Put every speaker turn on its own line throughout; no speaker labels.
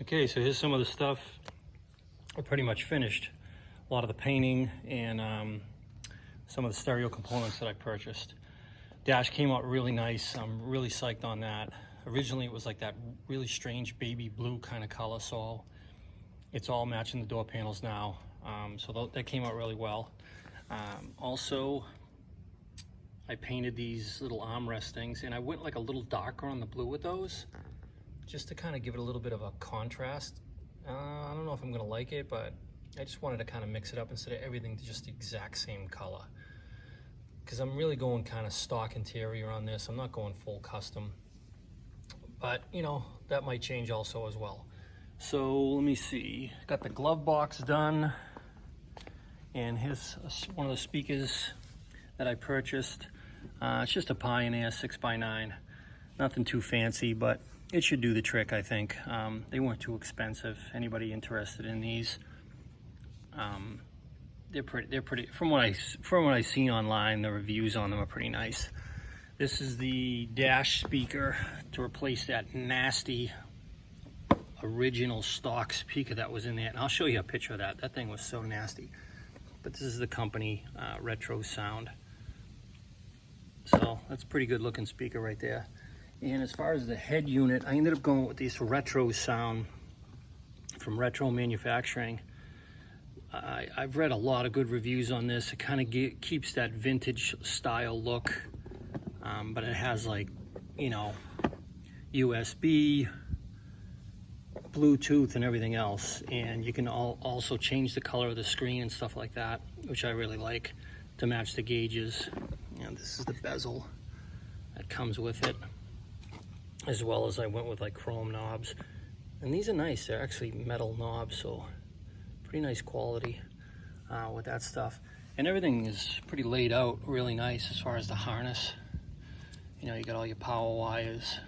Okay, so here's some of the stuff I pretty much finished. A lot of the painting and some of the stereo components that I purchased. Dash came out really nice. I'm really psyched on that. Originally it was like that really strange baby blue kind of color, so it's all matching the door panels now. So that came out really well. Also, I painted these little armrest things, and I went like a little darker on the blue with those, just to kind of give it a little bit of a contrast. I don't know if I'm gonna like it, but I just wanted to kind of mix it up instead of everything just the exact same color. Because I'm really going kind of stock interior on this. I'm not going full custom. But, you know, that might change also as well. So, let me see. Got the glove box done. And here's one of the speakers that I purchased. It's just a Pioneer 6x9. Nothing too fancy, but it should do the trick, I think. They weren't too expensive. Anybody interested in these? They're pretty. From what I've seen online, the reviews on them are pretty nice. This is the Dash speaker to replace that nasty original stock speaker that was in there. And I'll show you a picture of that. That thing was so nasty. But this is the company, Retro Sound. So that's a pretty good looking speaker right there. And as far as the head unit, I ended up going with this Retro Sound from Retro Manufacturing. I've read a lot of good reviews on this. It kind of keeps that vintage style look, but it has, like, you know, USB, Bluetooth, and everything else. And you can also change the color of the screen and stuff like that, which I really like, to match the gauges. And this is the bezel that comes with it, as well as I went with like chrome knobs. And these are nice. They're actually metal knobs, so pretty nice quality with that stuff. And everything is pretty laid out really nice as far as the harness. You know, you got all your power wires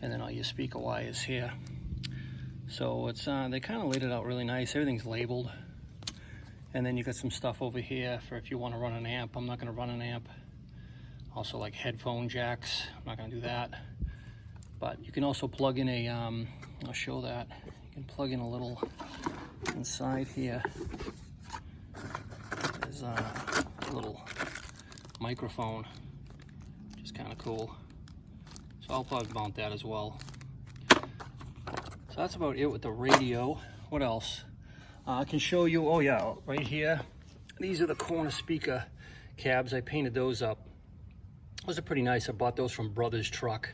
and then all your speaker wires here. So it's they kind of laid it out really nice. Everything's labeled. And then you got some stuff over here for if you want to run an amp. I'm not going to run an amp. Also, like headphone jacks. I'm not going to do that. But you can also plug in a, I'll show that. You can plug in a little inside here. There's a little microphone, which is kind of cool. So I'll probably mount that as well. So that's about it with the radio. What else? I can show you, oh yeah, right here. These are the corner speaker cabs. I painted those up. Those are pretty nice. I bought those from Brothers Truck.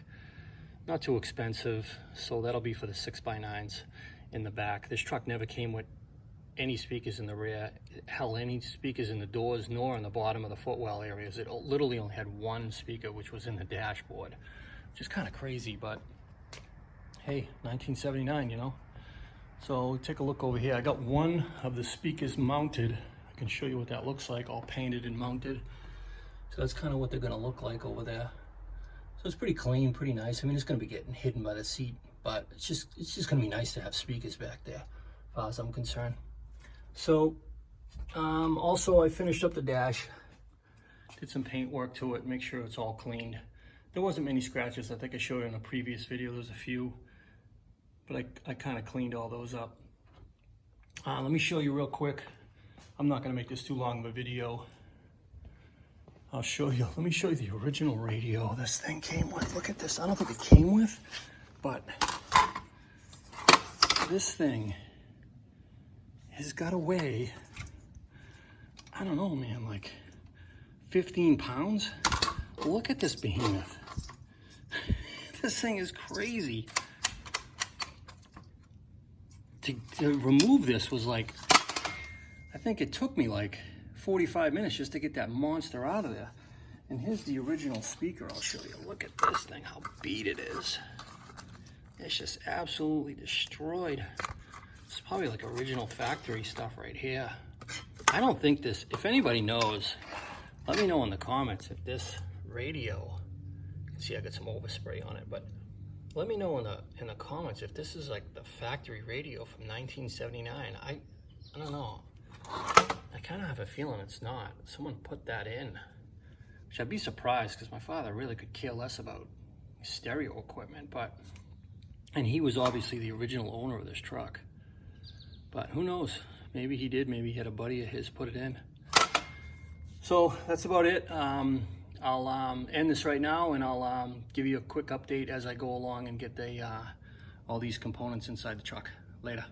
Not too expensive, so that'll be for the 6x9s in the back. This truck never came with any speakers in the rear. Hell, any speakers in the doors, nor in the bottom of the footwell areas. It literally only had one speaker, which was in the dashboard, which is kind of crazy, but hey, 1979, you know? So take a look over here. I got one of the speakers mounted. I can show you what that looks like, all painted and mounted. So that's kind of what they're gonna look like over there. So it's pretty clean, pretty nice. I mean, it's gonna be getting hidden by the seat, but it's just gonna be nice to have speakers back there, as far as I'm concerned. So also I finished up the dash, did some paint work to it, make sure it's all cleaned. There wasn't many scratches. I think I showed it in a previous video. There's a few, but I kind of cleaned all those up. Let me show you real quick. I'm not gonna make this too long of a video. I'll show you, let me show you the original radio this thing came with. Look at this, I don't think it came with, but this thing has got to weigh, I don't know, man, like 15 pounds. Look at this behemoth. This thing is crazy. To remove this was like, I think it took me like 45 minutes just to get that monster out of there. And here's the original speaker. I'll show you. Look at this thing, how beat it is. It's just absolutely destroyed. It's probably like original factory stuff right here. I don't think this, if anybody knows, let me know in the comments if this radio, you can see I got some overspray on it, but let me know in the comments if this is like the factory radio from 1979. I don't know. I kind of have a feeling it's not. Someone put that in, which I'd be surprised because my father really could care less about stereo equipment. But And he was obviously the original owner of this truck. But who knows? Maybe he did. Maybe he had a buddy of his put it in. So that's about it. I'll end this right now, and I'll give you a quick update as I go along and get the all these components inside the truck. Later.